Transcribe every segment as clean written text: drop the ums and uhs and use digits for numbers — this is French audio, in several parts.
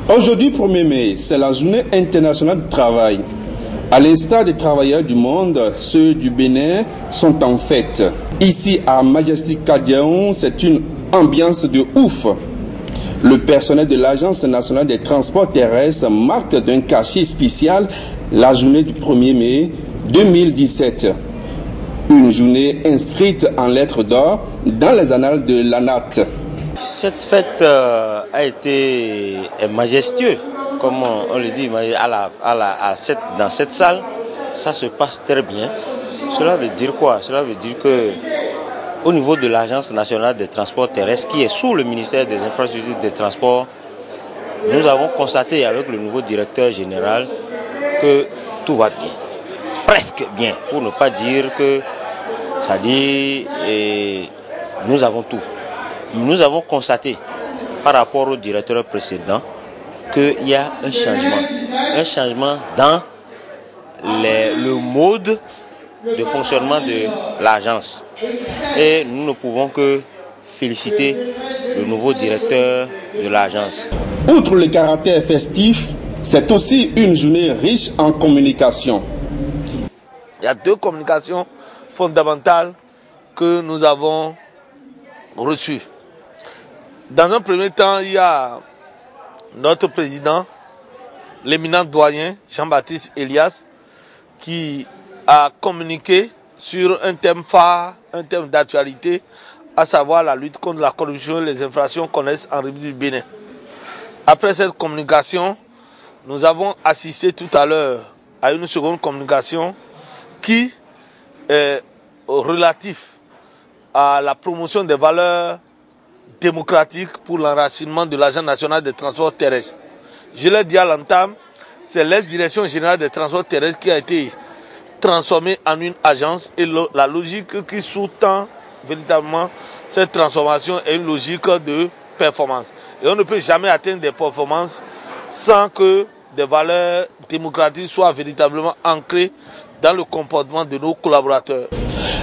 Aujourd'hui, 1er mai, c'est la journée internationale du travail. À l'instar des travailleurs du monde, ceux du Bénin sont en fête. Ici à Majestic Kadiaon, c'est une ambiance de ouf. Le personnel de l'Agence nationale des transports terrestres marque d'un cachet spécial la journée du 1er mai 2017. Une journée inscrite en lettres d'or dans les annales de l'ANAT. Cette fête a été majestueuse, comme on le dit, dans cette salle, ça se passe très bien. Cela veut dire quoi? Cela veut dire que au niveau de l'Agence nationale des transports terrestres, qui est sous le ministère des infrastructures des transports, nous avons constaté avec le nouveau directeur général que tout va bien. Presque bien, pour ne pas dire que ça dit nous avons tout. Nous avons constaté par rapport au directeur précédent qu'il y a un changement dans le mode de fonctionnement de l'agence. Et nous ne pouvons que féliciter le nouveau directeur de l'agence. Outre le caractère festif, c'est aussi une journée riche en communication. Il y a deux communications fondamentales que nous avons reçues. Dans un premier temps, il y a notre président, l'éminent doyen Jean-Baptiste Elias, qui a communiqué sur un thème phare, un thème d'actualité, à savoir la lutte contre la corruption et les infractions qu'on connaissent en République du Bénin. Après cette communication, nous avons assisté tout à l'heure à une seconde communication qui est relative à la promotion des valeurs démocratiques pour l'enracinement de l'Agence nationale des transports terrestres. Je l'ai dit à l'entame, c'est l'ex-direction générale des transports terrestres qui a été transformée en une agence et la logique qui sous-tend véritablement cette transformation est une logique de performance. Et on ne peut jamais atteindre des performances sans que des valeurs démocratiques soient véritablement ancrées dans le comportement de nos collaborateurs.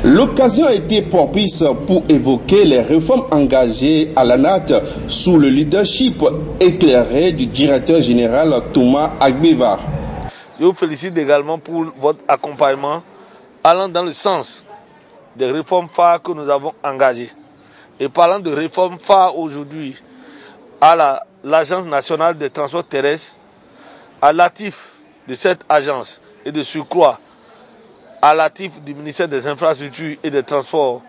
L'occasion a été propice pour évoquer les réformes engagées à l'ANAT sous le leadership éclairé du directeur général Thomas Agbeva. Je vous félicite également pour votre accompagnement allant dans le sens des réformes phares que nous avons engagées. Et parlant de réformes phares aujourd'hui à l'Agence nationale des transports terrestres, à l'actif de cette agence et de surcroît à l'actif du ministère des infrastructures et des transports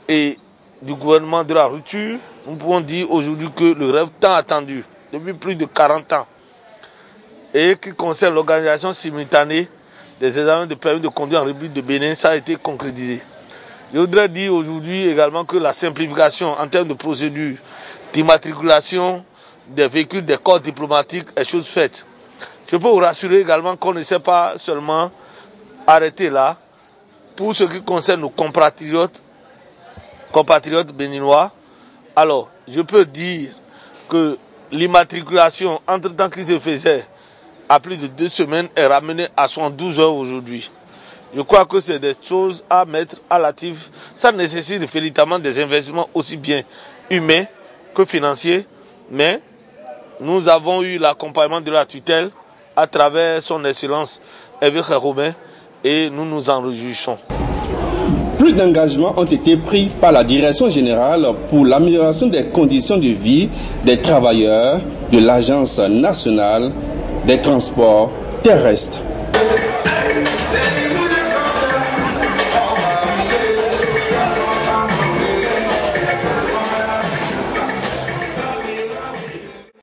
et du gouvernement de la rupture, nous pouvons dire aujourd'hui que le rêve tant attendu depuis plus de 40 ans et qui concerne l'organisation simultanée des examens de permis de conduire en République de Bénin, ça a été concrétisé. Je voudrais dire aujourd'hui également que la simplification en termes de procédure d'immatriculation des véhicules des corps diplomatiques est chose faite. Je peux vous rassurer également qu'on ne sait pas seulement arrêter là. Pour ce qui concerne nos compatriotes béninois, alors je peux dire que l'immatriculation entre-temps qui se faisait à plus de 2 semaines est ramenée à 72 heures aujourd'hui. Je crois que c'est des choses à mettre à l'actif. Ça nécessite véritablement des investissements aussi bien humains que financiers, mais nous avons eu l'accompagnement de la tutelle à travers son excellence Hervé Khéroumé et nous nous en réjouissons. Plus d'engagements ont été pris par la direction générale pour l'amélioration des conditions de vie des travailleurs de l'Agence nationale des transports terrestres.